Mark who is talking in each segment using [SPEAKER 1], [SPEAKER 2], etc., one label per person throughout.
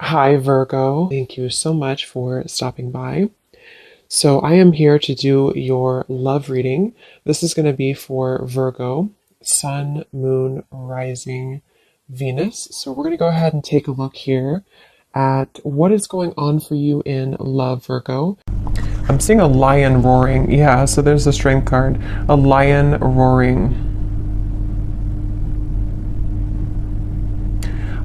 [SPEAKER 1] Hi, Virgo. Thank you so much for stopping by. So, I am here to do your love reading. This is going to be for Virgo, Sun, Moon, Rising, Venus. So, we're going to go ahead and take a look here at what is going on for you in love, Virgo. I'm seeing a lion roaring. Yeah, so there's the strength card. A lion roaring.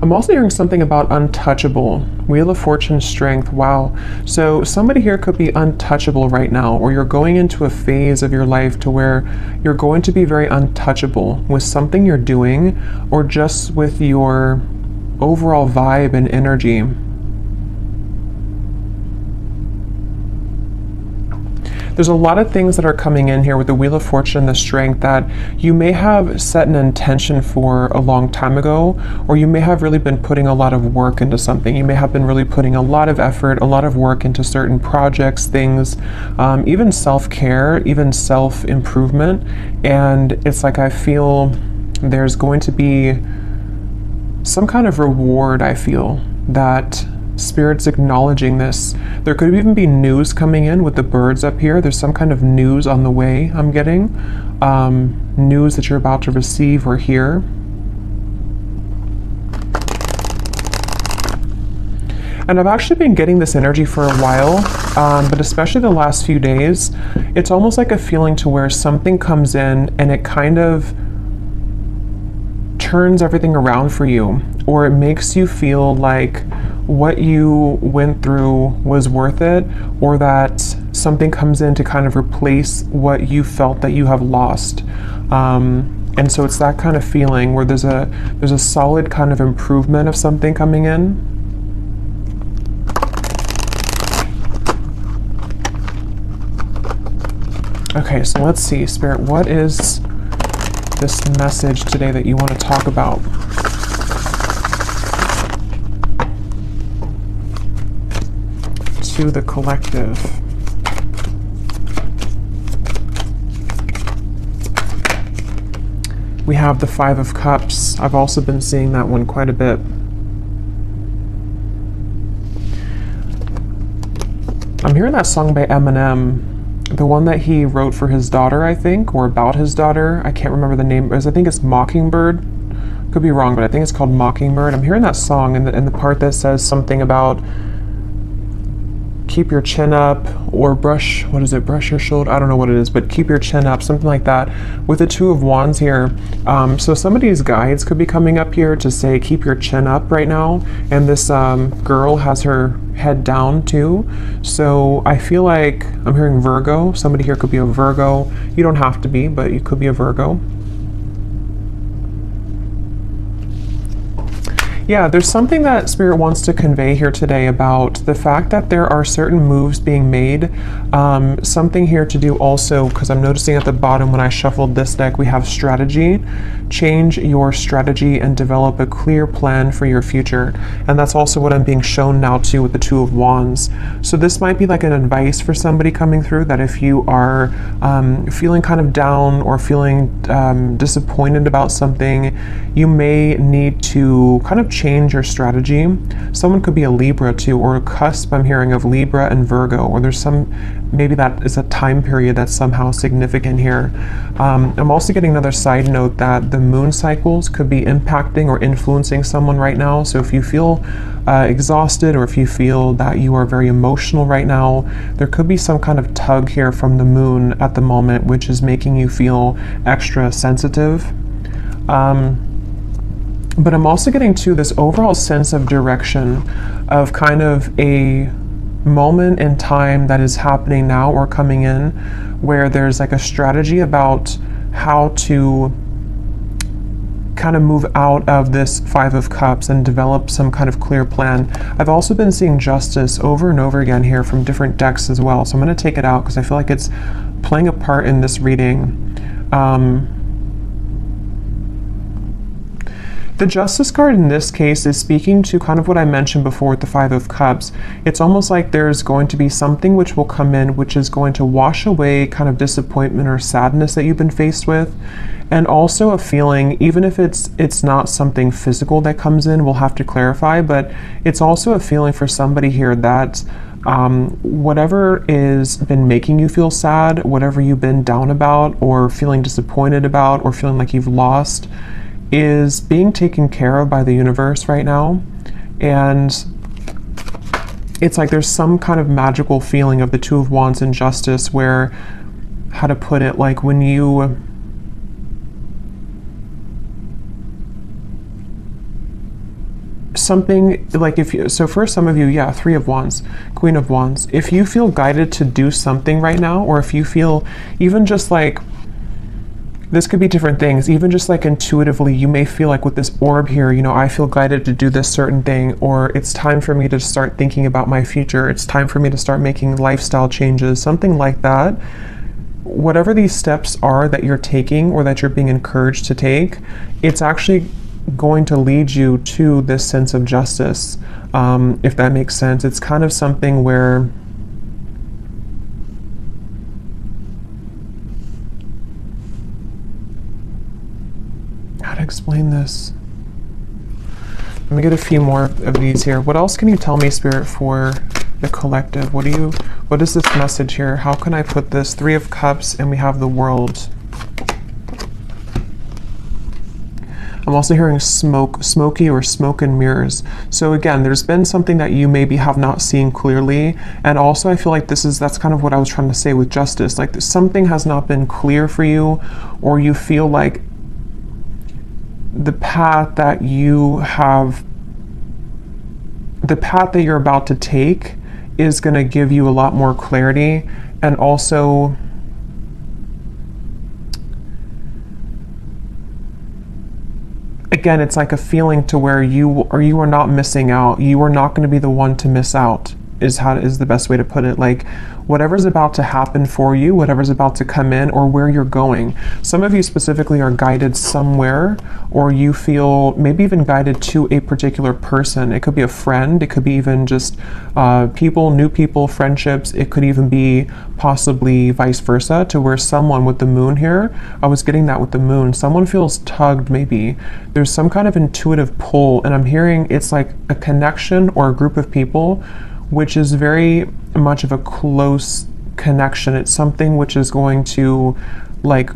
[SPEAKER 1] I'm also hearing something about untouchable. Wheel of Fortune, strength. Wow. So somebody here could be untouchable right now, or you're going into a phase of your life to where you're going to be very untouchable with something you're doing or just with your overall vibe and energy. There's a lot of things that are coming in here with the Wheel of Fortune and the strength that you may have set an intention for a long time ago, or you may have really been putting a lot of work into something. You may have been really putting a lot of effort, a lot of work into certain projects, things, even self-care, even self-improvement. And it's like I feel there's going to be some kind of reward, I feel, that Spirit's acknowledging this. There could even be news coming in with the birds up here. There's some kind of news on the way I'm getting. News that you're about to receive or hear. And I've actually been getting this energy for a while, but especially the last few days, it's almost like a feeling to where something comes in and it kind of turns everything around for you, or it makes you feel like what you went through was worth it, or that something comes in to kind of replace what you felt that you have lost. And so it's that kind of feeling where there's a solid kind of improvement of something coming in. Okay, so let's see, Spirit, what is this message today that you want to talk about? To the collective. We have the Five of Cups. I've also been seeing that one quite a bit. I'm hearing that song by Eminem, the one that he wrote for his daughter, I think, or about his daughter. I can't remember the name. I think it's Mockingbird. Could be wrong, but I think it's called Mockingbird. I'm hearing that song and the part that says something about keep your chin up, or brush, what is it, brush your shoulder? I don't know what it is, but keep your chin up, something like that. With the Two of Wands here, so somebody's guides could be coming up here to say keep your chin up right now, and this girl has her head down too. So I feel like I'm hearing Virgo. Somebody here could be a Virgo. You don't have to be, but you could be a Virgo. Yeah, there's something that Spirit wants to convey here today about the fact that there are certain moves being made. Something here to do also, because I'm noticing at the bottom when I shuffled this deck, we have strategy. Change your strategy and develop a clear plan for your future. And that's also what I'm being shown now too with the Two of Wands. So this might be like an advice for somebody coming through, that if you are feeling kind of down or feeling disappointed about something, you may need to kind of change your strategy. Someone could be a Libra too, or a cusp, I'm hearing, of Libra and Virgo, or there's maybe that is a time period that's somehow significant here. I'm also getting another side note that the moon cycles could be impacting or influencing someone right now. So if you feel exhausted, or if you feel that you are very emotional right now, there could be some kind of tug here from the moon at the moment, which is making you feel extra sensitive. But I'm also getting to this overall sense of direction, of kind of a moment in time that is happening now or coming in, where there's like a strategy about how to kind of move out of this Five of Cups and develop some kind of clear plan. I've also been seeing Justice over and over again here from different decks as well. So I'm going to take it out because I feel like it's playing a part in this reading. The Justice card in this case is speaking to kind of what I mentioned before with the Five of Cups. It's almost like there's going to be something which will come in which is going to wash away kind of disappointment or sadness that you've been faced with. And also a feeling, even if it's not something physical that comes in, we'll have to clarify, but it's also a feeling for somebody here that whatever is been making you feel sad, whatever you've been down about or feeling disappointed about or feeling like you've lost, is being taken care of by the universe right now. And it's like there's some kind of magical feeling of the Two of Wands and Justice where, how to put it, like when you something like if you, so for some of you, yeah, Three of Wands, Queen of Wands, if you feel guided to do something right now, or if you feel even just like, this could be different things, even just like intuitively, you may feel like with this orb here, you know, I feel guided to do this certain thing, or it's time for me to start thinking about my future. It's time for me to start making lifestyle changes, something like that. Whatever these steps are that you're taking or that you're being encouraged to take, it's actually going to lead you to this sense of justice, if that makes sense. It's kind of something where how to explain this? Let me get a few more of these here. What else can you tell me, Spirit, for the collective? What is this message here? How can I put this? Three of Cups, and we have the World. I'm also hearing smoky or smoke and mirrors. So again, there's been something that you maybe have not seen clearly. And also I feel like that's kind of what I was trying to say with Justice. Like something has not been clear for you, or you feel like the path that you're about to take is going to give you a lot more clarity. And also again, it's like a feeling to where you are not missing out. You are not going to be the one to miss out, is the best way to put it. Like whatever's about to happen for you, whatever's about to come in, or where you're going. Some of you specifically are guided somewhere, or you feel maybe even guided to a particular person. It could be a friend, it could be even just new people, friendships. It could even be possibly vice versa, to where someone with the moon here, I was getting that with the moon, someone feels tugged maybe. There's some kind of intuitive pull, and I'm hearing it's like a connection or a group of people which is very much of a close connection. It's something which is going to like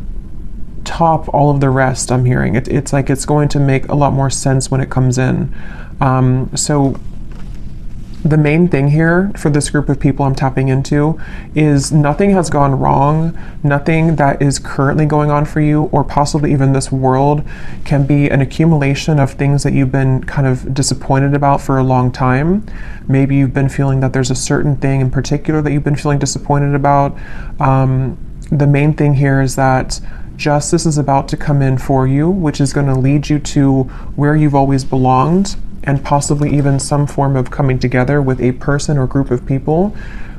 [SPEAKER 1] top all of the rest. I'm hearing it's like it's going to make a lot more sense when it comes in. So the main thing here for this group of people I'm tapping into is nothing has gone wrong. Nothing that is currently going on for you, or possibly even this world, can be an accumulation of things that you've been kind of disappointed about for a long time. Maybe you've been feeling that there's a certain thing in particular that you've been feeling disappointed about. The main thing here is that justice is about to come in for you, which is going to lead you to where you've always belonged, and possibly even some form of coming together with a person or group of people,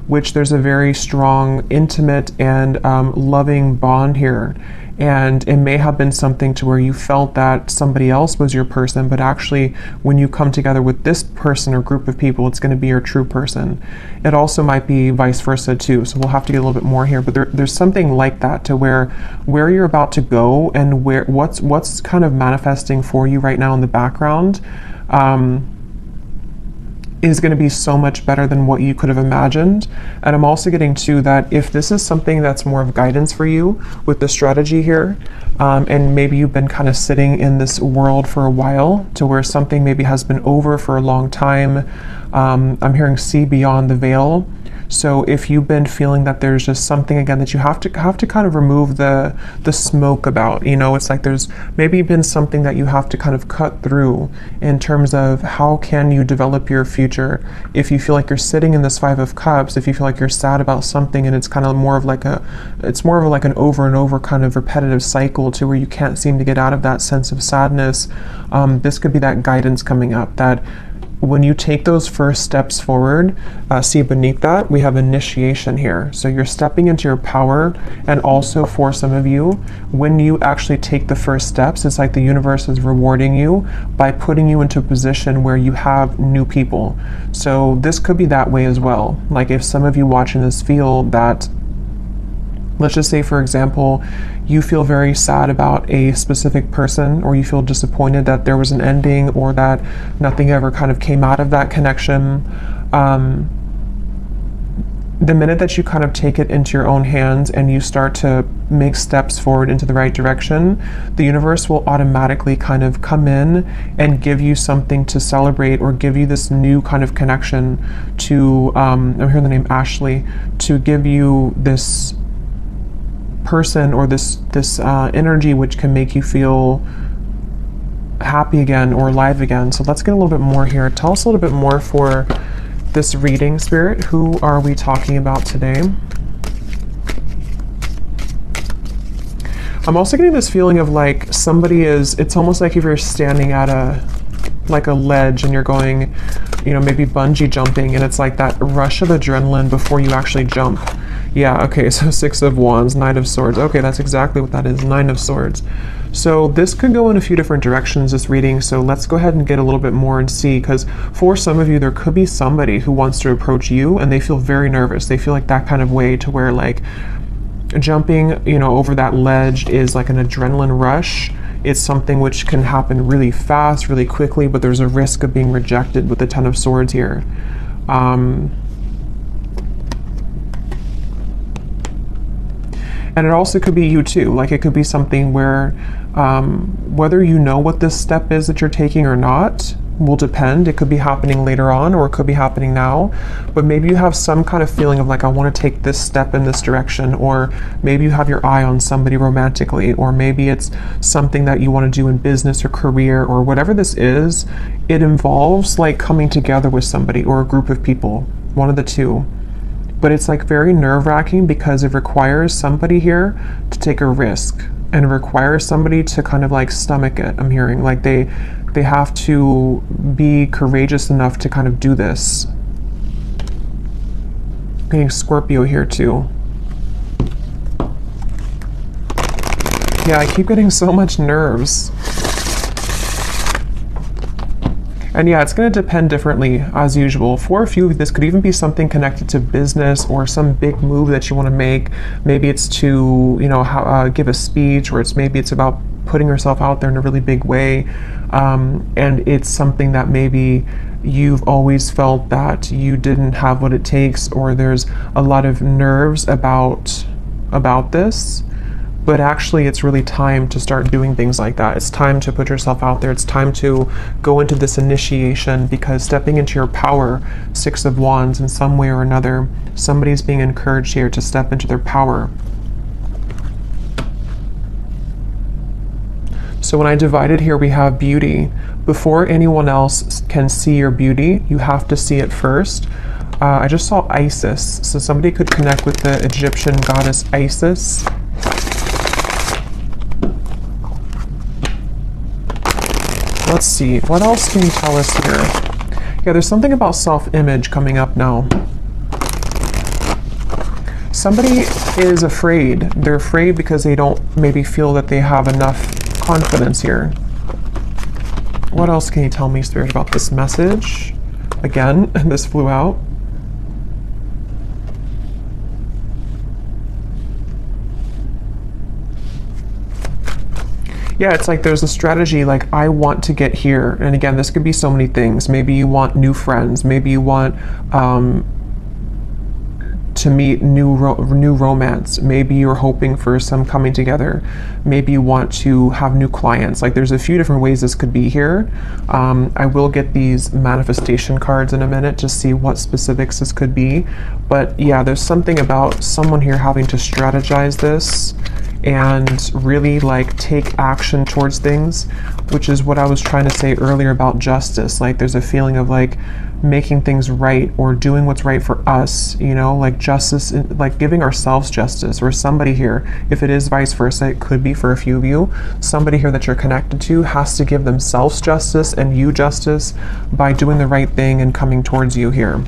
[SPEAKER 1] which there's a very strong, intimate, and loving bond here. And it may have been something to where you felt that somebody else was your person, but actually when you come together with this person or group of people, it's going to be your true person. It also might be vice versa too, so we'll have to get a little bit more here, but there's something like that, to where you're about to go and what's kind of manifesting for you right now in the background is going to be so much better than what you could have imagined. And I'm also getting to that if this is something that's more of guidance for you with the strategy here, and maybe you've been kind of sitting in this world for a while, to where something maybe has been over for a long time. I'm hearing see beyond the veil. So if you've been feeling that there's just something again that you have to kind of remove the smoke about, you know, it's like there's maybe been something that you have to kind of cut through in terms of how can you develop your future. If you feel like you're sitting in this Five of Cups, if you feel like you're sad about something and it's kind of more of like an over and over kind of repetitive cycle to where you can't seem to get out of that sense of sadness, this could be that guidance coming up, that when you take those first steps forward, see beneath that, we have initiation here. So you're stepping into your power, and also for some of you, when you actually take the first steps, it's like the universe is rewarding you by putting you into a position where you have new people. So this could be that way as well. Like if some of you watching this feel that, let's just say, for example, you feel very sad about a specific person, or you feel disappointed that there was an ending, or that nothing ever kind of came out of that connection. The minute that you kind of take it into your own hands and you start to make steps forward into the right direction, the universe will automatically kind of come in and give you something to celebrate, or give you this new kind of connection to, I'm hearing the name Ashley, to give you this person or this energy which can make you feel happy again or alive again. So let's get a little bit more here. Tell us a little bit more for this reading, Spirit. Who are we talking about today? I'm also getting this feeling of like somebody is, it's almost like if you're standing at a ledge and you're going, you know, maybe bungee jumping, and it's like that rush of adrenaline before you actually jump. Yeah, okay, so Six of Wands, Knight of Swords. Okay, that's exactly what that is, Nine of Swords. So this could go in a few different directions, this reading, so let's go ahead and get a little bit more and see, because for some of you, there could be somebody who wants to approach you and they feel very nervous. They feel like that kind of way to where like jumping, you know, over that ledge is like an adrenaline rush. It's something which can happen really fast, really quickly, but there's a risk of being rejected with the Ten of Swords here. And it also could be you too. Like it could be something where whether you know what this step is that you're taking or not will depend. It could be happening later on, or it could be happening now. But maybe you have some kind of feeling of like, I want to take this step in this direction, or maybe you have your eye on somebody romantically, or maybe it's something that you want to do in business or career, or whatever this is. It involves like coming together with somebody or a group of people, one of the two. But it's like very nerve-wracking because it requires somebody here to take a risk, and it requires somebody to kind of like stomach it. I'm hearing like they have to be courageous enough to kind of do this. I'm getting Scorpio here too. Yeah, I keep getting so much nerves. And yeah, it's going to depend differently as usual. For a few, this could even be something connected to business or some big move that you want to make. Maybe it's to, you know, give a speech, or maybe it's about putting yourself out there in a really big way. And it's something that maybe you've always felt that you didn't have what it takes, or there's a lot of nerves about this. But actually, it's really time to start doing things like that. It's time to put yourself out there. It's time to go into this initiation, because stepping into your power, Six of Wands, in some way or another, somebody's being encouraged here to step into their power. So when I divided here, we have beauty. Before anyone else can see your beauty, you have to see it first. I just saw Isis. So somebody could connect with the Egyptian goddess Isis. Let's see, what else can you tell us here? Yeah, there's something about self-image coming up now. Somebody is afraid. They're afraid because they don't maybe feel that they have enough confidence here. What else can you tell me, Spirit, about this message? Again, this flew out. Yeah, it's like there's a strategy, like I want to get here. And again, this could be so many things. Maybe you want new friends. Maybe you want to meet new romance. Maybe you're hoping for some coming together. Maybe you want to have new clients. Like there's a few different ways this could be here. I will get these manifestation cards in a minute to see what specifics this could be. But yeah, there's something about someone here having to strategize this and really like take action towards things, which is what I was trying to say earlier about justice. Like there's a feeling of like making things right or doing what's right for us, you know, like justice, like giving ourselves justice, or somebody here, if it is vice versa, it could be for a few of you, somebody here that you're connected to has to give themselves justice and you justice by doing the right thing and coming towards you here.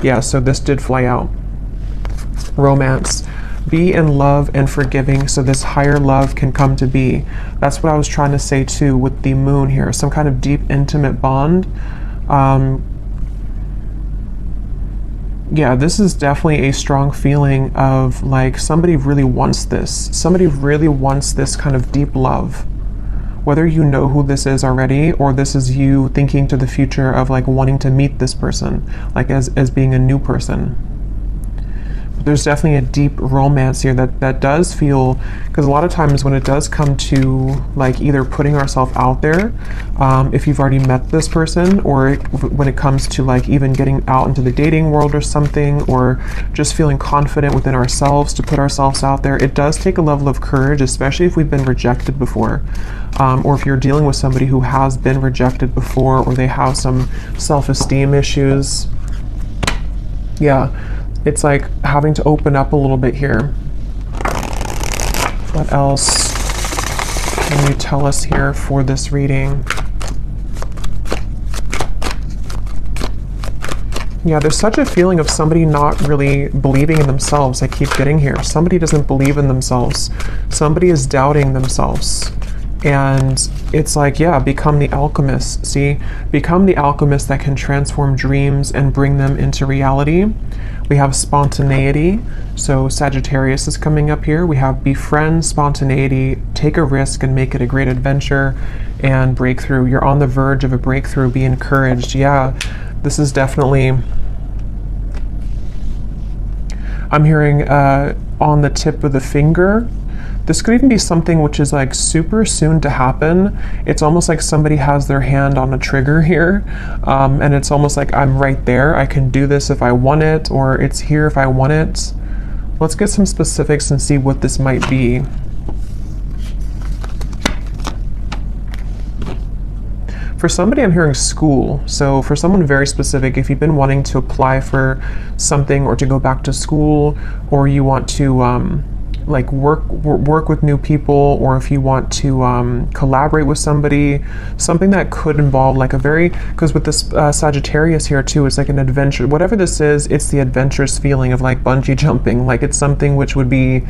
[SPEAKER 1] Yeah, so this did fly out. Romance. Be in love and forgiving so this higher love can come to be. That's what I was trying to say too with the moon here. Some kind of deep, intimate bond. Yeah, this is definitely a strong feeling of like somebody really wants this. Somebody really wants this kind of deep love. Whether you know who this is already, or this is you thinking to the future of like wanting to meet this person, like as being a new person. There's definitely a deep romance here that does feel, because a lot of times when it does come to like either putting ourselves out there, if you've already met this person, or when it comes to like even getting out into the dating world or something, or just feeling confident within ourselves to put ourselves out there, it does take a level of courage, especially if we've been rejected before, or if you're dealing with somebody who has been rejected before, or they have some self-esteem issues. Yeah. It's like having to open up a little bit here. What else can you tell us here for this reading? Yeah, there's such a feeling of somebody not really believing in themselves. I keep getting here. Somebody doesn't believe in themselves. Somebody is doubting themselves. And it's like, yeah, become the alchemist. See, become the alchemist that can transform dreams and bring them into reality. We have spontaneity, so Sagittarius is coming up here. We have befriend, spontaneity, take a risk and make it a great adventure, and breakthrough. You're on the verge of a breakthrough, be encouraged. Yeah, this is definitely, I'm hearing on the tip of the finger. This could even be something which is like super soon to happen. It's almost like somebody has their hand on a trigger here, and it's almost like I'm right there. I can do this if I want it, or it's here if I want it. Let's get some specifics and see what this might be. For somebody, I'm hearing school. So for someone very specific, if you've been wanting to apply for something or to go back to school, or you want to like work with new people, or if you want to collaborate with somebody, something that could involve like a very, because with this Sagittarius here too, it's like an adventure. Whatever this is, it's the adventurous feeling of like bungee jumping. Like it's something which would be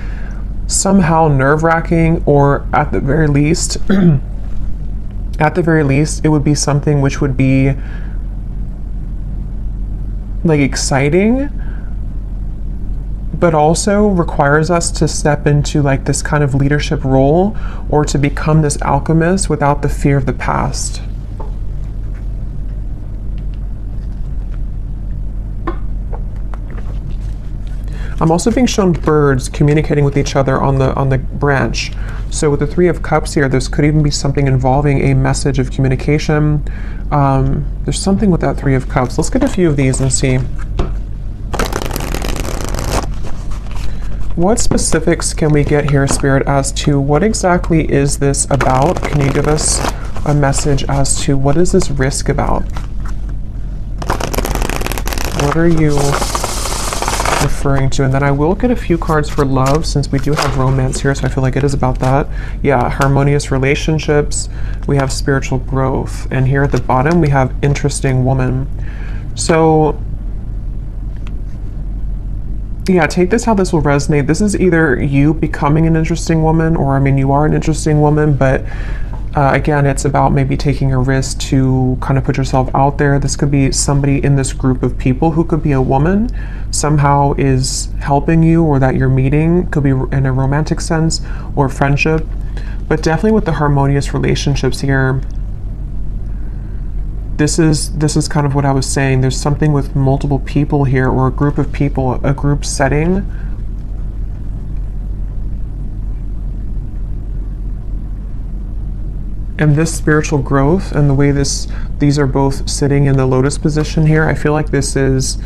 [SPEAKER 1] somehow nerve-wracking, or at the very least it would be something which would be like exciting, but also requires us to step into like this kind of leadership role, or to become this alchemist without the fear of the past. I'm also being shown birds communicating with each other on the branch. So with the Three of Cups here, this could even be something involving a message of communication. There's something with that Three of Cups. Let's get a few of these and see. What specifics can we get here, Spirit, as to what exactly is this about? Can you give us a message as to what is this risk about? What are you referring to? And then I will get a few cards for love, since we do have romance here, so I feel like it is about that. Yeah, harmonious relationships. We have spiritual growth. And here at the bottom, we have interesting woman. So yeah, take this how this will resonate. This is either you becoming an interesting woman, or I mean, you are an interesting woman, but again, it's about maybe taking a risk to kind of put yourself out there. This could be somebody in this group of people who could be a woman, somehow is helping you, or that you're meeting. Could be in a romantic sense or friendship, but definitely with the harmonious relationships here. This is kind of what I was saying. There's something with multiple people here, or a group of people, a group setting. And this spiritual growth and the way these are both sitting in the lotus position here, I feel like this is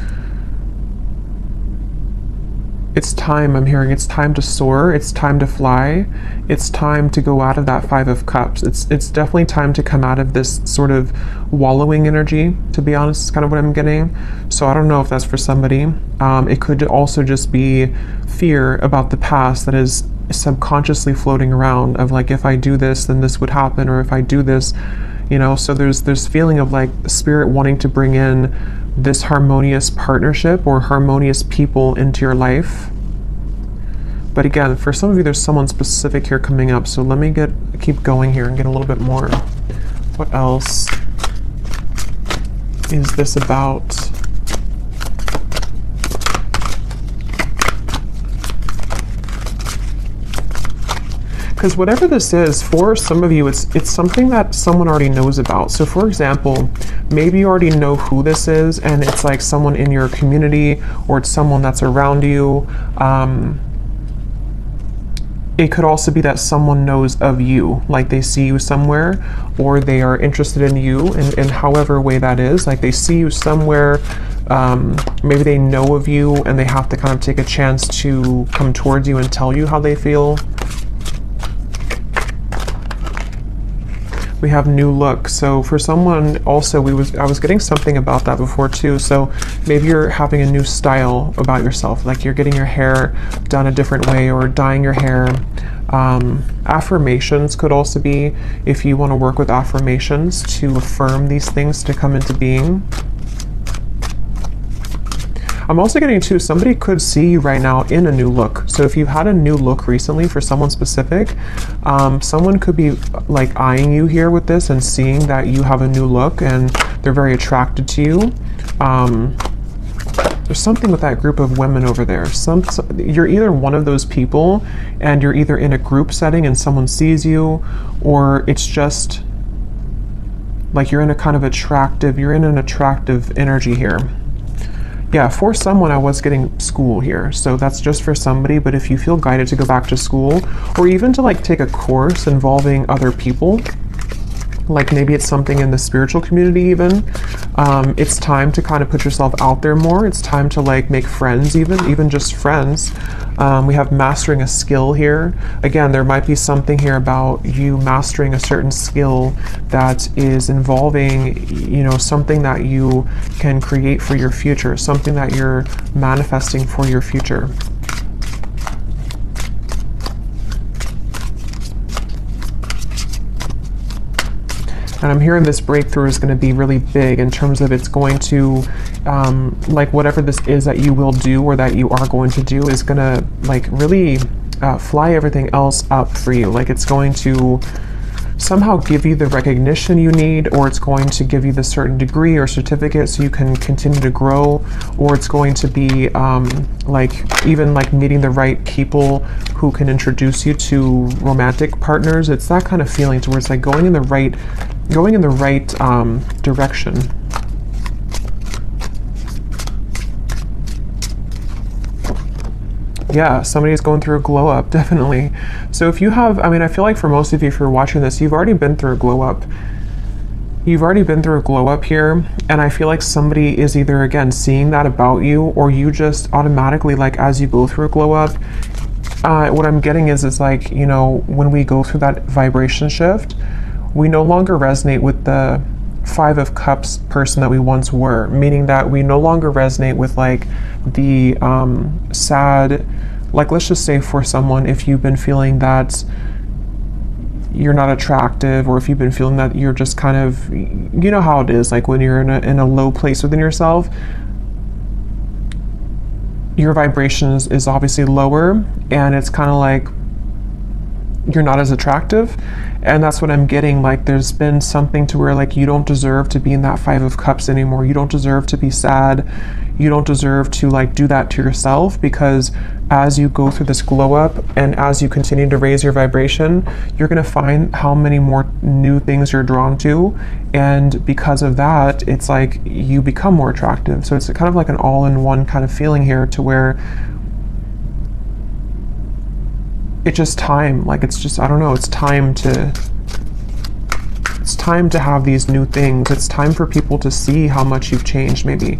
[SPEAKER 1] It's time, I'm hearing, it's time to soar, it's time to fly, it's time to go out of that Five of Cups. It's definitely time to come out of this sort of wallowing energy, to be honest, is kind of what I'm getting. So I don't know if that's for somebody. It could also just be fear about the past that is subconsciously floating around of like, if I do this, then this would happen, or if I do this, you know, so there's feeling of like spirit wanting to bring in this harmonious partnership or harmonious people into your life. But again, for some of you, there's someone specific here coming up. So let me keep going here and get a little bit more. What else is this about? Because whatever this is, for some of you, it's something that someone already knows about. So for example, maybe you already know who this is, and it's like someone in your community, or it's someone that's around you. It could also be that someone knows of you, like they see you somewhere, or they are interested in you in however way that is. Like they see you somewhere, maybe they know of you, and they have to kind of take a chance to come towards you and tell you how they feel. We have new look. So for someone also, I was getting something about that before too. So maybe you're having a new style about yourself, like you're getting your hair done a different way or dyeing your hair. Affirmations could also be, if you want to work with affirmations to affirm these things to come into being. I'm also getting too, somebody could see you right now in a new look. So if you've had a new look recently for someone specific, someone could be like eyeing you here with this and seeing that you have a new look and they're very attracted to you. There's something with that group of women over there. You're either one of those people and you're either in a group setting and someone sees you, or it's just like you're in a kind of attractive, you're in an attractive energy here. Yeah, for someone, I was getting school here, so that's just for somebody. But if you feel guided to go back to school, or even to like take a course involving other people, like maybe it's something in the spiritual community even, it's time to kind of put yourself out there more. It's time to like make friends, even just friends. We have mastering a skill here. Again, there might be something here about you mastering a certain skill that is involving, you know, something that you can create for your future, something that you're manifesting for your future. And I'm hearing this breakthrough is going to be really big in terms of it's going to, like whatever this is that you will do or that you are going to do is going to like really fly everything else up for you. Like it's going to somehow give you the recognition you need, or it's going to give you the certain degree or certificate so you can continue to grow, or it's going to be like even like meeting the right people who can introduce you to romantic partners. It's that kind of feeling to where it's like going in the right direction. Yeah, somebody's going through a glow up, definitely. So if you have, I mean, I feel like for most of you, if you're watching this, you've already been through a glow up. You've already been through a glow up here, and I feel like somebody is either, again, seeing that about you, or you just automatically, like, as you go through a glow up, what I'm getting is like, you know, when we go through that vibration shift, we no longer resonate with the Five of Cups person that we once were, meaning that we no longer resonate with like the sad, like let's just say for someone, if you've been feeling that you're not attractive, or if you've been feeling that you're just kind of, you know how it is, like when you're in a low place within yourself, your vibration is obviously lower, and it's kind of like you're not as attractive. And that's what I'm getting, like there's been something to where like you don't deserve to be in that Five of Cups anymore. You don't deserve to be sad. You don't deserve to like do that to yourself, because as you go through this glow up and as you continue to raise your vibration, you're going to find how many more new things you're drawn to, and because of that, it's like you become more attractive. So it's kind of like an all-in-one kind of feeling here, to where it's just time, like it's just, I don't know, it's time to have these new things. It's time for people to see how much you've changed maybe.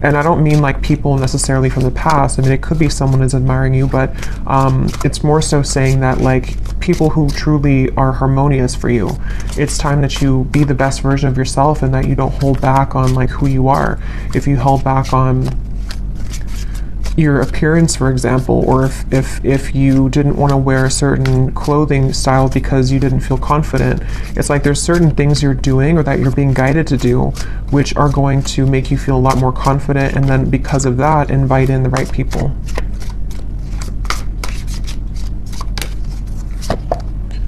[SPEAKER 1] and I don't mean like people necessarily from the past. I mean, it could be someone is admiring you, but it's more so saying that like people who truly are harmonious for you, it's time that you be the best version of yourself and that you don't hold back on like who you are. If you held back on your appearance, for example, or if you didn't want to wear a certain clothing style because you didn't feel confident, it's like there's certain things you're doing or that you're being guided to do which are going to make you feel a lot more confident, and then because of that invite in the right people.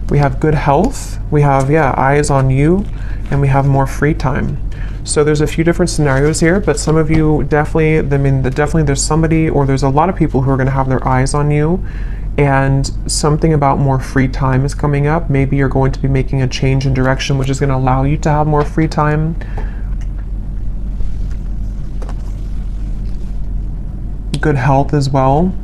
[SPEAKER 1] We have good health, we have eyes on you, and we have more free time. So there's a few different scenarios here, but some of you definitely, definitely there's somebody, or there's a lot of people who are going to have their eyes on you, and something about more free time is coming up. Maybe you're going to be making a change in direction, which is going to allow you to have more free time. Good health as well.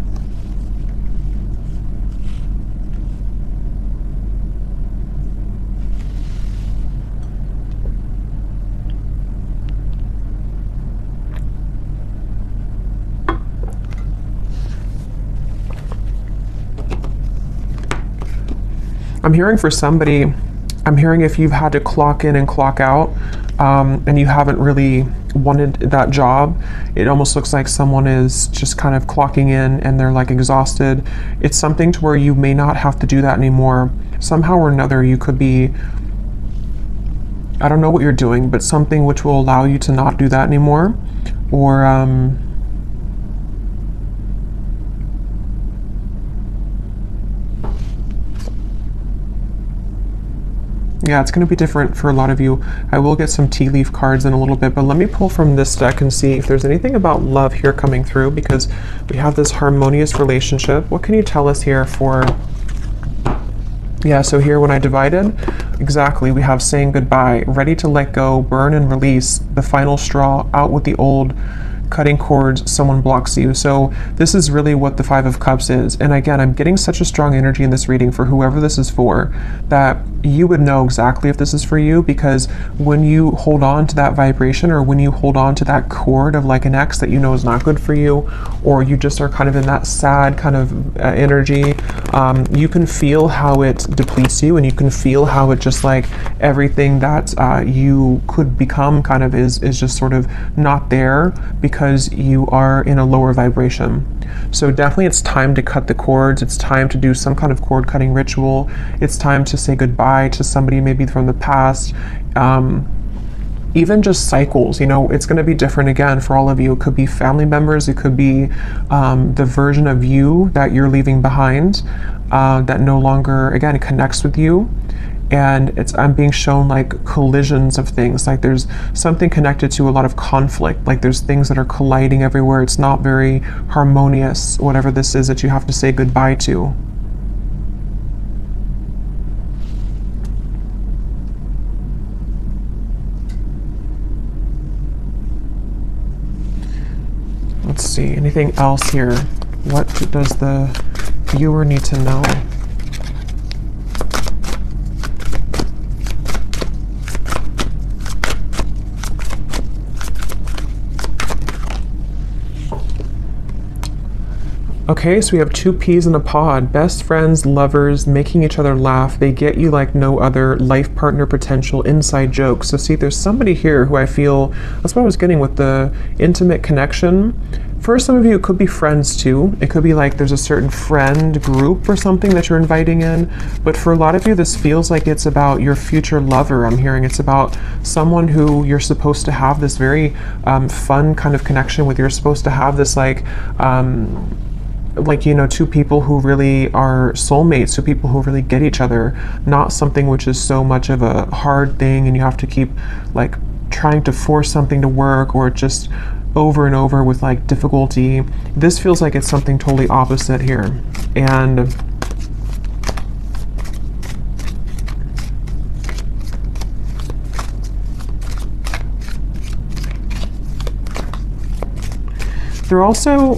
[SPEAKER 1] I'm hearing for somebody, I'm hearing if you've had to clock in and clock out, and you haven't really wanted that job, it almost looks like someone is just kind of clocking in and they're like exhausted. It's something to where you may not have to do that anymore. Somehow or another, you could be, I don't know what you're doing, but something which will allow you to not do that anymore. Or, yeah, it's going to be different for a lot of you. I will get some tea leaf cards in a little bit, but let me pull from this deck and see if there's anything about love here coming through, because we have this harmonious relationship. What can you tell us here for... Yeah, so here when I divided, exactly, we have saying goodbye, ready to let go, burn and release, the final straw, out with the old, cutting cords, someone blocks you. So this is really what the Five of Cups is. And again, I'm getting such a strong energy in this reading for whoever this is for, that you would know exactly if this is for you, because when you hold on to that vibration, or when you hold on to that cord of like an ex that you know is not good for you, or you just are kind of in that sad kind of energy, you can feel how it depletes you, and you can feel how it just like everything that you could become kind of is just sort of not there because you are in a lower vibration. So definitely it's time to cut the cords. It's time to do some kind of cord cutting ritual. It's time to say goodbye to somebody maybe from the past. Even just cycles, you know, it's going to be different again for all of you. It could be family members. It could be the version of you that you're leaving behind that no longer, again, connects with you. And I'm being shown like collisions of things, like there's something connected to a lot of conflict, like there's things that are colliding everywhere. It's not very harmonious, whatever this is that you have to say goodbye to. Let's see, anything else here? What does the viewer need to know? Okay, so we have two peas in a pod. Best friends, lovers, making each other laugh. They get you like no other. Life partner potential, inside jokes. So see, there's somebody here who I feel, that's what I was getting with the intimate connection. For some of you, it could be friends too. It could be like there's a certain friend group or something that you're inviting in. But for a lot of you, this feels like it's about your future lover. I'm hearing it's about someone who you're supposed to have this very fun kind of connection with. You're supposed to have this like, you know, two people who really are soulmates, two people who really get each other, not something which is so much of a hard thing and you have to keep like trying to force something to work, or just over and over with like difficulty. This feels like it's something totally opposite here. And they're also,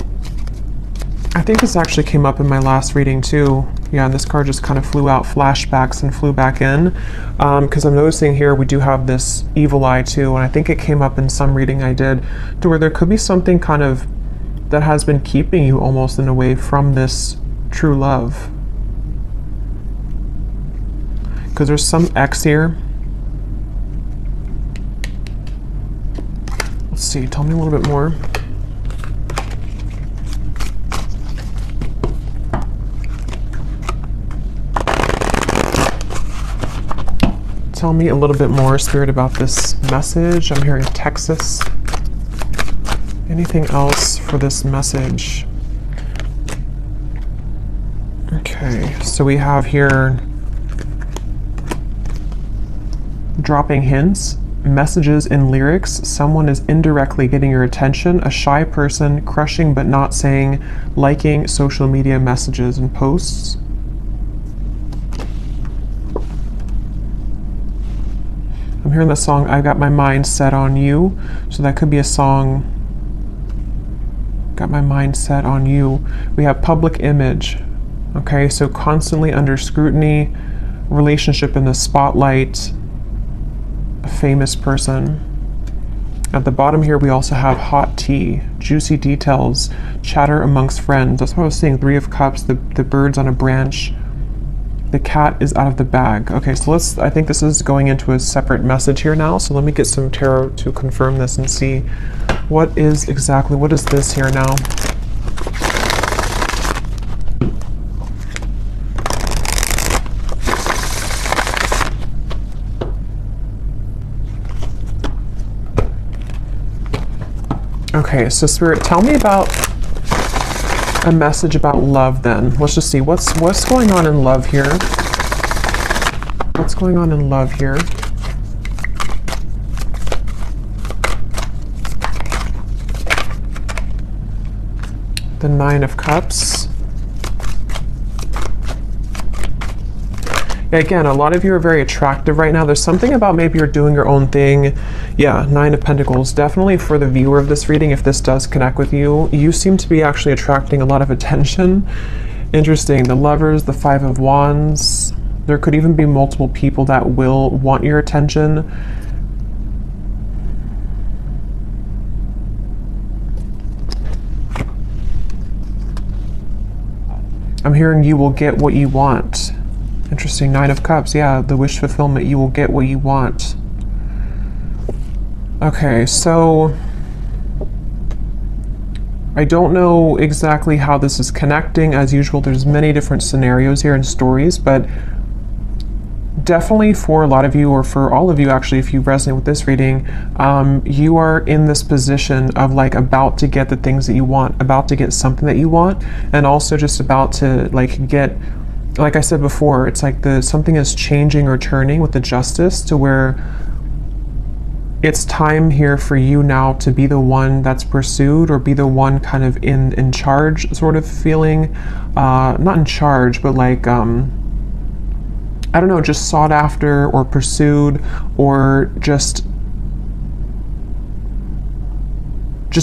[SPEAKER 1] I think this actually came up in my last reading too. Yeah, and this card just kind of flew out, flashbacks, and flew back in. Because I'm noticing here we do have this evil eye too, and I think it came up in some reading I did, to where there could be something kind of that has been keeping you almost in a way from this true love. Because there's some X here. Let's see, tell me a little bit more. Tell me a little bit more, Spirit, about this message. I'm hearing Texas. Anything else for this message? Okay, so we have here dropping hints, messages in lyrics. Someone is indirectly getting your attention. A shy person, crushing but not saying, liking social media messages and posts. I'm hearing the song, I Got My Mind Set on You. So that could be a song, Got My Mind Set on You. We have public image. Okay, so constantly under scrutiny, relationship in the spotlight, a famous person. At the bottom here, we also have hot tea, juicy details, chatter amongst friends. That's what I was saying, 3 of Cups, the birds on a branch. The cat is out of the bag. Okay, so I think this is going into a separate message here now. So let me get some tarot to confirm this and see what is this here now? Okay, so Spirit, tell me about a message about love then. Let's just see, what's going on in love here? What's going on in love here? The 9 of Cups. Yeah, again, a lot of you are very attractive right now. There's something about maybe you're doing your own thing. Yeah, 9 of Pentacles. Definitely for the viewer of this reading, if this does connect with you, you seem to be actually attracting a lot of attention. Interesting. The Lovers, the 5 of Wands. There could even be multiple people that will want your attention. I'm hearing you will get what you want. Interesting. 9 of Cups. Yeah, the wish fulfillment. You will get what you want. Okay, so I don't know exactly how this is connecting. As usual, there's many different scenarios here and stories, but definitely for a lot of you, or for all of you actually, if you resonate with this reading, you are in this position of like about to get the things that you want, about to get something that you want, and also just about to like get, like I said before, it's like something is changing or turning with the Justice to where it's time here for you now to be the one that's pursued, or be the one kind of in charge sort of feeling, not in charge, but like, I don't know, just sought after or pursued, or just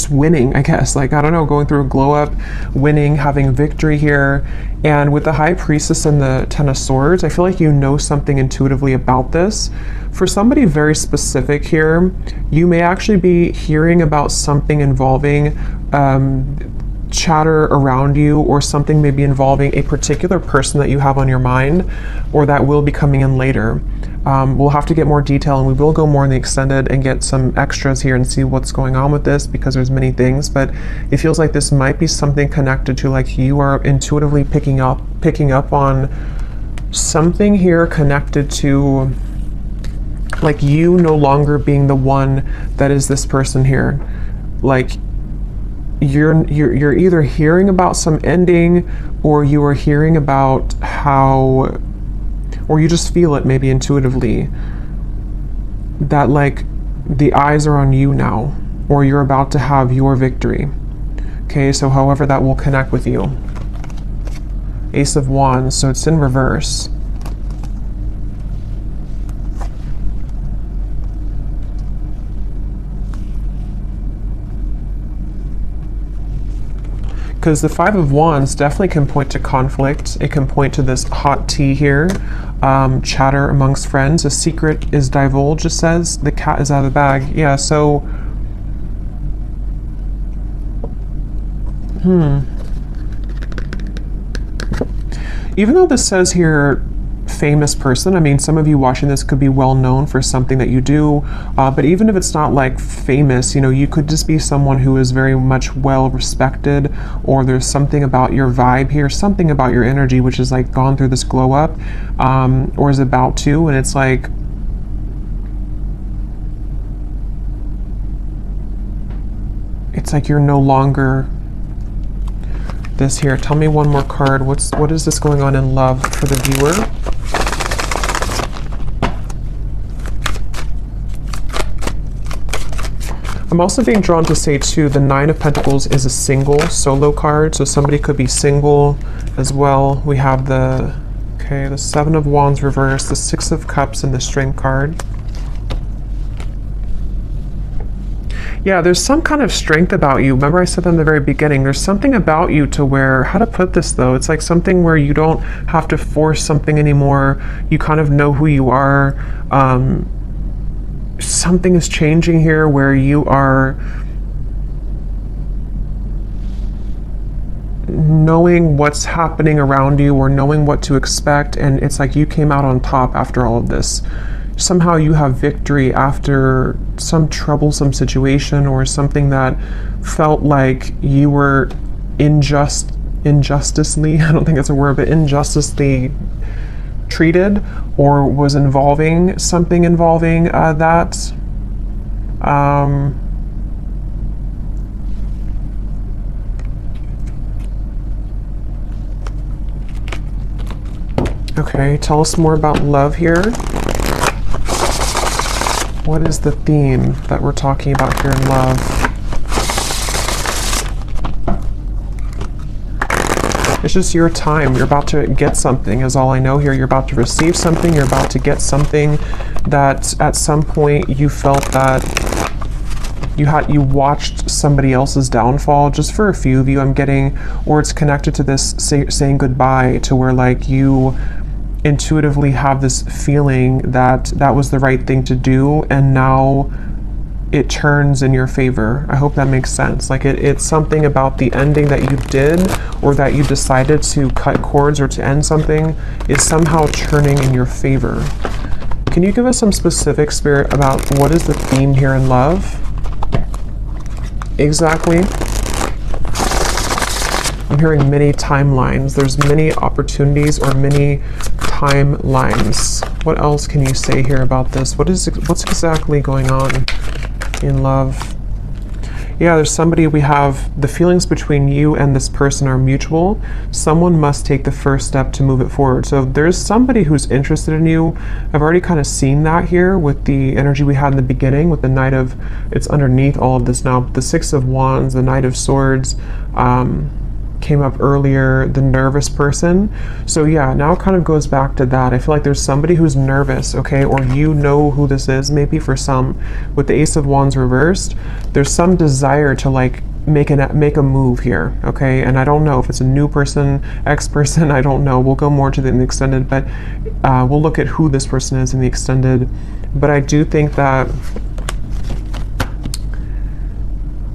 [SPEAKER 1] winning, I guess. Like, I don't know, going through a glow up, winning, having victory here. And with the High Priestess and the 10 of Swords, I feel like you know something intuitively about this. For somebody very specific here, you may actually be hearing about something involving chatter around you, or something maybe involving a particular person that you have on your mind, or that will be coming in later. We'll have to get more detail, and we will go more in the extended and get some extras here and see what's going on with this, because there's many things, but it feels like this might be something connected to, like, you are intuitively picking up on something here connected to like you no longer being the one that is this person here. Like, you're either hearing about some ending, or you are hearing about how, or you just feel it maybe intuitively, that like the eyes are on you now, or you're about to have your victory. Okay, so however that will connect with you. Ace of Wands, so it's in reverse. because the Five of Wands definitely can point to conflict. It can point to this hot tea here, chatter amongst friends. A secret is divulged, it says. The cat is out of the bag. Yeah, so... Even though this says here, famous person, I mean, some of you watching this could be well known for something that you do, but even if it's not like famous, you know, you could just be someone who is very much well respected, or there's something about your vibe here, something about your energy which is like gone through this glow up, or is about to, and it's like you're no longer this here. Tell me one more card. What is this going on in love for the viewer? I'm also being drawn to say too, the Nine of Pentacles is a single solo card, so somebody could be single as well. We have the Seven of Wands reversed, the Six of Cups, and the Strength card. Yeah, there's some kind of strength about you. Remember I said that in the very beginning, there's something about you to where, how to put this though, it's like something where you don't have to force something anymore. You kind of know who you are. Something is changing here where you are knowing what's happening around you, or knowing what to expect, and it's like you came out on top after all of this. Somehow you have victory after some troublesome situation, or something that felt like you were injusticely, I don't think it's a word, but injusticely treated, or was involving something involving that. Okay, tell us more about love here. What is the theme that we're talking about here in love? It's just your time. You're about to get something is all I know here. You're about to receive something. You're about to get something that at some point you felt that you watched somebody else's downfall. Just for a few of you, I'm getting, or it's connected to this saying goodbye, to where like you intuitively have this feeling that that was the right thing to do, and now it turns in your favor. I hope that makes sense. Like it's something about the ending that you did, or that you decided to cut cords or to end something, is somehow turning in your favor. Can you give us some specific, Spirit, about what is the theme here in love? Exactly. I'm hearing many timelines. There's many opportunities, or many timelines. What else can you say here about this? What's exactly going on in love? Yeah, there's somebody, we have the feelings between you and this person are mutual. Someone must take the first step to move it forward. So there's somebody who's interested in you. I've already kind of seen that here with the energy we had in the beginning with the Knight of, it's underneath all of this now, the Six of Wands, the Knight of Swords, came up earlier, the nervous person. So yeah, now it kind of goes back to that. I feel like there's somebody who's nervous, okay, or you know who this is, maybe for some. With the Ace of Wands reversed, there's some desire to like make a move here, okay? And I don't know if it's a new person, ex-person, I don't know. We'll go more to the extended, but we'll look at who this person is in the extended. But I do think that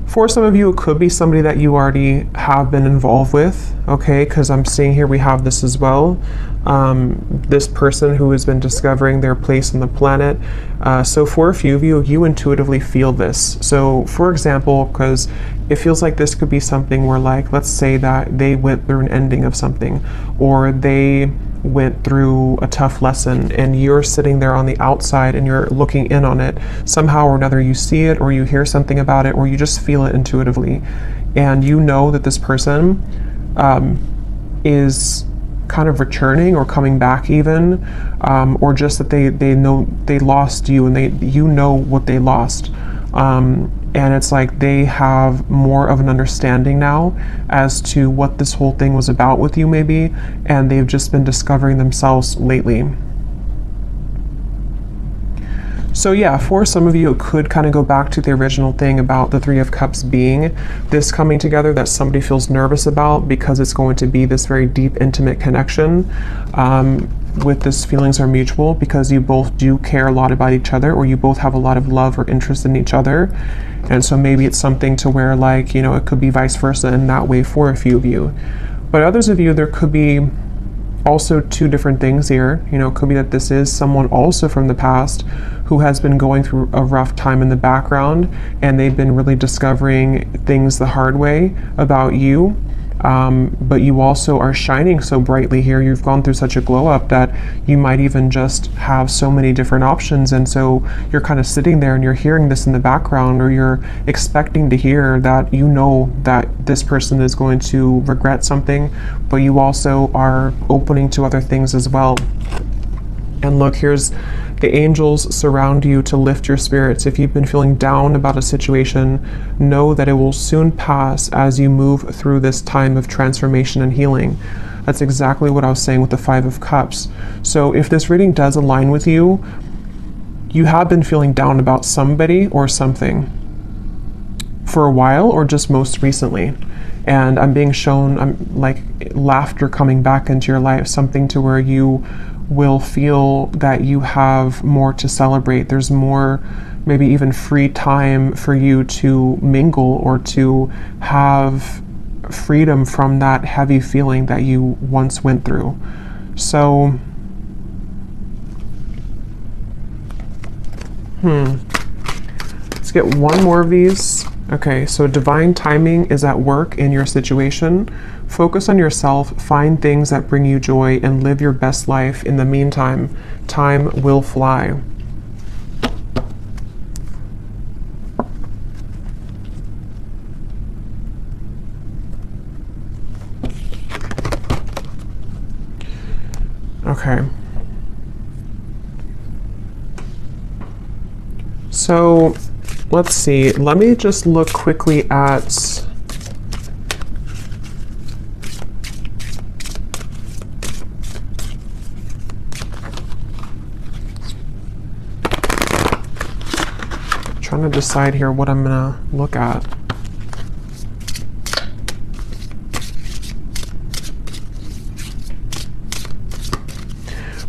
[SPEAKER 1] for some of you, it could be somebody that you already have been involved with, okay? Because I'm seeing here we have this as well. This person who has been discovering their place on the planet. So for a few of you, you intuitively feel this. So for example, because it feels like this could be something where, like, let's say that they went through an ending of something, or they went through a tough lesson, and you're sitting there on the outside and you're looking in on it. Somehow or another you see it, or you hear something about it, or you just feel it intuitively, and you know that this person is kind of returning or coming back even, or just that they know they lost you, and you know what they lost. And it's like they have more of an understanding now as to what this whole thing was about with you maybe, and they've just been discovering themselves lately. So yeah, for some of you, it could kind of go back to the original thing about the Three of Cups being this coming together that somebody feels nervous about, because it's going to be this very deep, intimate connection. With this, feelings are mutual because you both do care a lot about each other, or you both have a lot of love or interest in each other. And so maybe it's something to where, like, you know, it could be vice versa in that way for a few of you. But others of you, there could be also two different things here. You know, it could be that this is someone also from the past who has been going through a rough time in the background, and they've been really discovering things the hard way about you. But you also are shining so brightly here. You've gone through such a glow up that you might even just have so many different options. And so you're kind of sitting there and you're hearing this in the background, or you're expecting to hear that, you know, that this person is going to regret something, but you also are opening to other things as well. And look, here's the angels surround you to lift your spirits. If you've been feeling down about a situation, know that it will soon pass as you move through this time of transformation and healing. That's exactly what I was saying with the Five of Cups. So if this reading does align with you, you have been feeling down about somebody or something for a while, or just most recently. And I'm being shown, like, laughter coming back into your life, something to where you will feel that you have more to celebrate. There's more, maybe even free time for you to mingle or to have freedom from that heavy feeling that you once went through. So, let's get one more of these. Okay, so divine timing is at work in your situation. Focus on yourself, find things that bring you joy, and live your best life. In the meantime, time will fly. Okay. So, let's see. Let me just look quickly at trying to decide here what I'm gonna look at.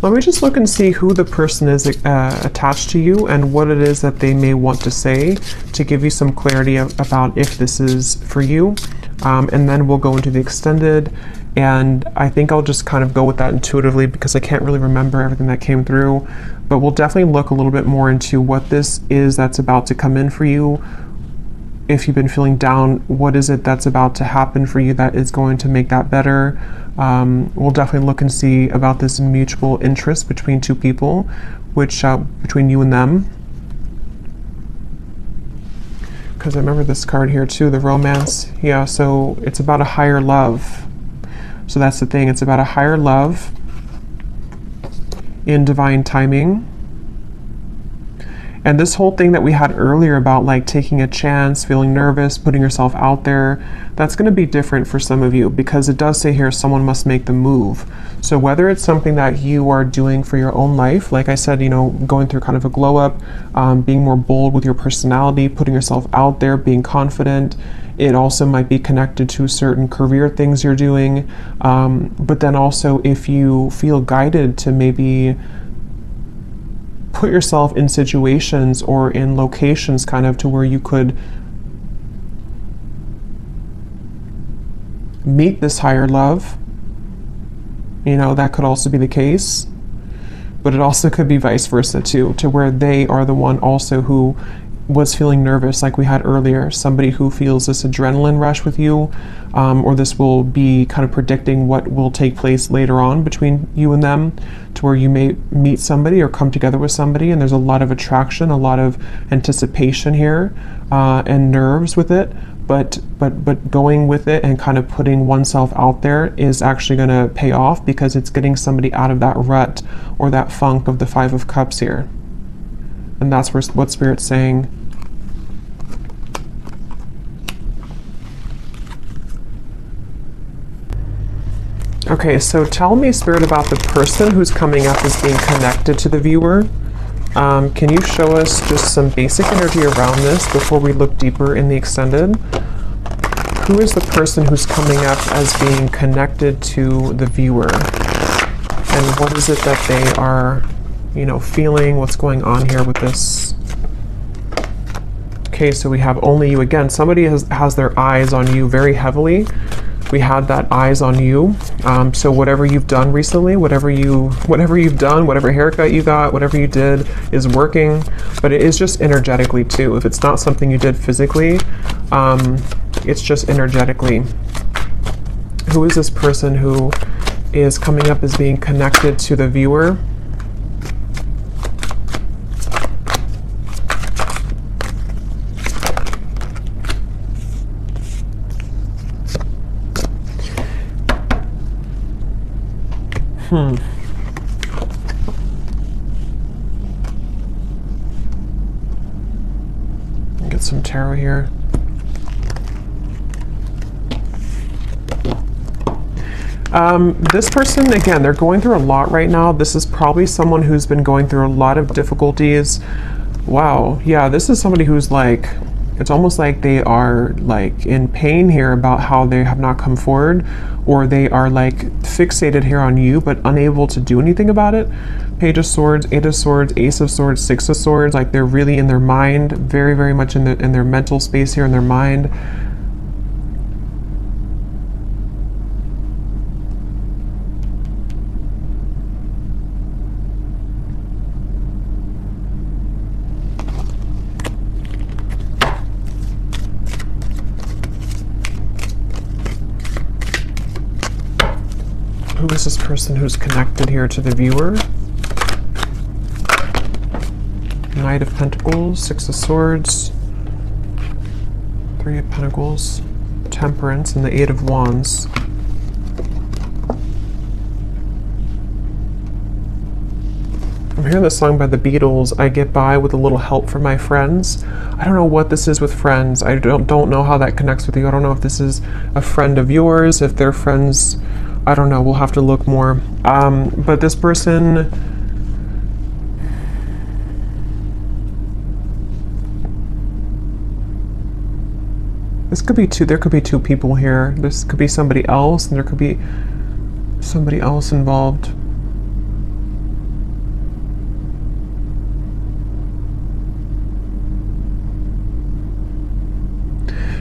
[SPEAKER 1] Let me just look and see who the person is attached to you, and what it is that they may want to say, to give you some clarity about if this is for you. And then we'll go into the extended, and I think I'll just kind of go with that intuitively because I can't really remember everything that came through. But we'll definitely look a little bit more into what this is that's about to come in for you. If you've been feeling down, what is it that's about to happen for you that is going to make that better? We'll definitely look and see about this mutual interest between two people, which between you and them. Because I remember this card here too, the romance. Yeah, so it's about a higher love. So that's the thing, it's about a higher love in divine timing. And this whole thing that we had earlier about, like, taking a chance, feeling nervous, putting yourself out there, that's going to be different for some of you, because it does say here someone must make the move. So whether it's something that you are doing for your own life, like I said, you know, going through kind of a glow up, being more bold with your personality, putting yourself out there, being confident. It also might be connected to certain career things you're doing. But then also, if you feel guided to maybe put yourself in situations or in locations kind of to where you could meet this higher love, you know, that could also be the case. But it also could be vice versa too, to where they are the one also who was feeling nervous, like we had earlier, somebody who feels this adrenaline rush with you, or this will be kind of predicting what will take place later on between you and them, to where you may meet somebody or come together with somebody, and there's a lot of attraction, a lot of anticipation here, and nerves with it. But going with it and kind of putting oneself out there is actually going to pay off, because it's getting somebody out of that rut or that funk of the Five of Cups here. And that's what Spirit's saying. Okay, so tell me, Spirit, about the person who's coming up as being connected to the viewer. Can you show us just some basic energy around this before we look deeper in the extended? Who is the person who's coming up as being connected to the viewer? And what is it that they are, you know, feeling? What's going on here with this? Okay, so we have only you again. Somebody has their eyes on you very heavily. We had that eyes on you. So whatever you've done recently, whatever you've done, whatever haircut you got, whatever you did is working, but it is just energetically too. If it's not something you did physically, it's just energetically. Who is this person who is coming up as being connected to the viewer? Get some tarot here. This person, again, they're going through a lot right now. This is probably someone who's been going through a lot of difficulties. Wow, yeah, this is somebody who's like, it's almost like they are like in pain here about how they have not come forward, or they are like fixated here on you but unable to do anything about it. Page of Swords, Eight of Swords, Ace of Swords, Six of Swords, like they're really in their mind, very, very much in their mental space here in their mind. Who is this person who's connected here to the viewer? Knight of Pentacles, Six of Swords, Three of Pentacles, Temperance, and the Eight of Wands. I'm hearing this song by the Beatles, I Get By With a Little Help from My Friends. I don't know what this is with friends. I don't know how that connects with you. I don't know if this is a friend of yours, if they're friends. I don't know, we'll have to look more. But this person, this could be two, there could be two people here. This could be somebody else, and there could be somebody else involved.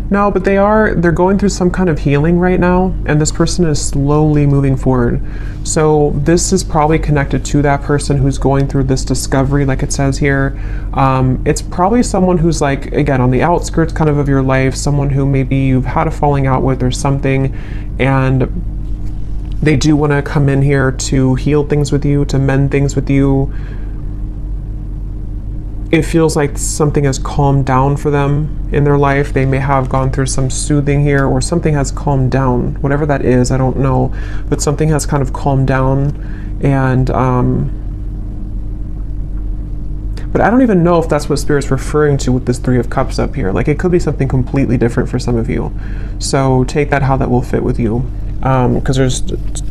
[SPEAKER 1] No, but they're going through some kind of healing right now, and this person is slowly moving forward. So this is probably connected to that person who's going through this discovery, like it says here. It's probably someone who's like, again, on the outskirts kind of your life, someone who maybe you've had a falling out with or something, and they do want to come in here to heal things with you, to mend things with you. It feels like something has calmed down for them in their life. They may have gone through some soothing here, or something has calmed down. Whatever that is, I don't know. But something has kind of calmed down. And, but I don't even know if that's what Spirit's referring to with this Three of Cups up here. Like, it could be something completely different for some of you. So take that how that will fit with you. Because there's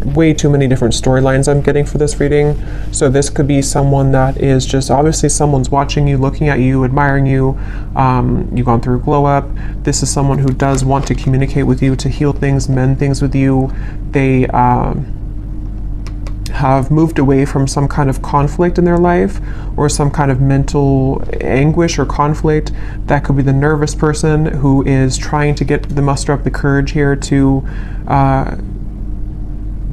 [SPEAKER 1] way too many different storylines I'm getting for this reading. So this could be someone that is just, obviously someone's watching you, looking at you, admiring you. You've gone through a glow up. This is someone who does want to communicate with you, to heal things, mend things with you. They have moved away from some kind of conflict in their life, or some kind of mental anguish or conflict. That could be the nervous person who is trying to muster up the courage here to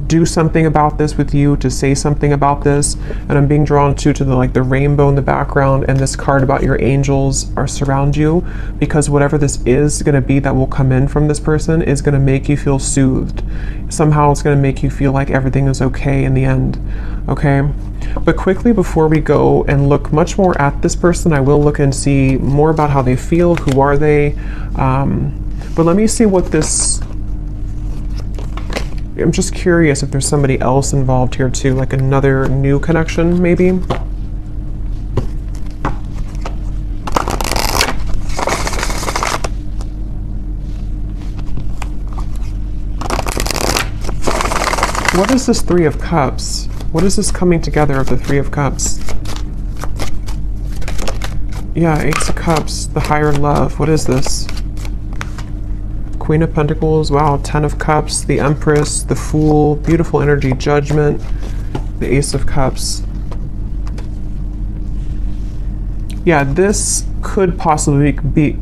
[SPEAKER 1] do something about this with you, to say something about this. And I'm being drawn to the rainbow in the background, and this card about your angels are surround you, because whatever this is going to be that will come in from this person is going to make you feel soothed. Somehow it's going to make you feel like everything is okay in the end. Okay, but quickly before we go and look much more at this person, I will look and see more about how they feel. Who are they? But let me see what this, I'm just curious if there's somebody else involved here too, like another new connection maybe. What is this Three of Cups? What is this coming together of the Three of Cups? Yeah, Ace of Cups, the higher love. What is this? Queen of Pentacles, wow, 10 of Cups, the Empress, the Fool, beautiful energy, Judgment, the Ace of Cups. Yeah, this could possibly be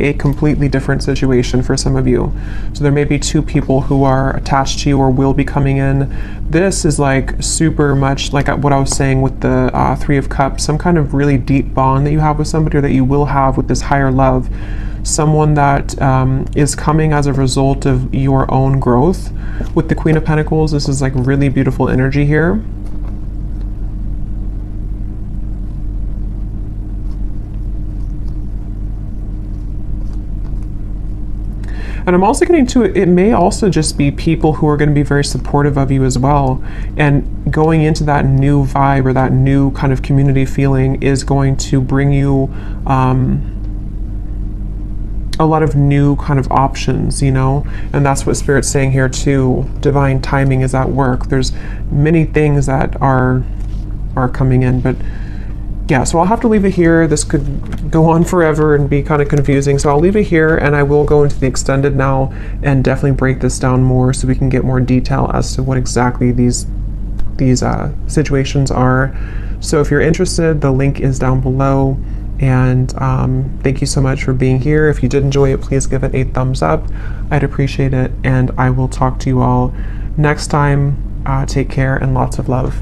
[SPEAKER 1] a completely different situation for some of you. So there may be two people who are attached to you or will be coming in. This is like super much like what I was saying with the Three of Cups, some kind of really deep bond that you have with somebody or that you will have with this higher love. Someone that is coming as a result of your own growth. With the Queen of Pentacles, this is like really beautiful energy here. And I'm also getting to it may also just be people who are going to be very supportive of you as well. And going into that new vibe or that new kind of community feeling is going to bring you a lot of new kind of options, you know, and that's what Spirit's saying here too. Divine timing is at work. There's many things that are coming in, but yeah, so I'll have to leave it here. This could go on forever and be kind of confusing, so I'll leave it here, and I will go into the extended now and definitely break this down more so we can get more detail as to what exactly these situations are. So if you're interested, the link is down below. And thank you so much for being here. If you did enjoy it, please give it a thumbs up. I'd appreciate it. And I will talk to you all next time. Take care and lots of love.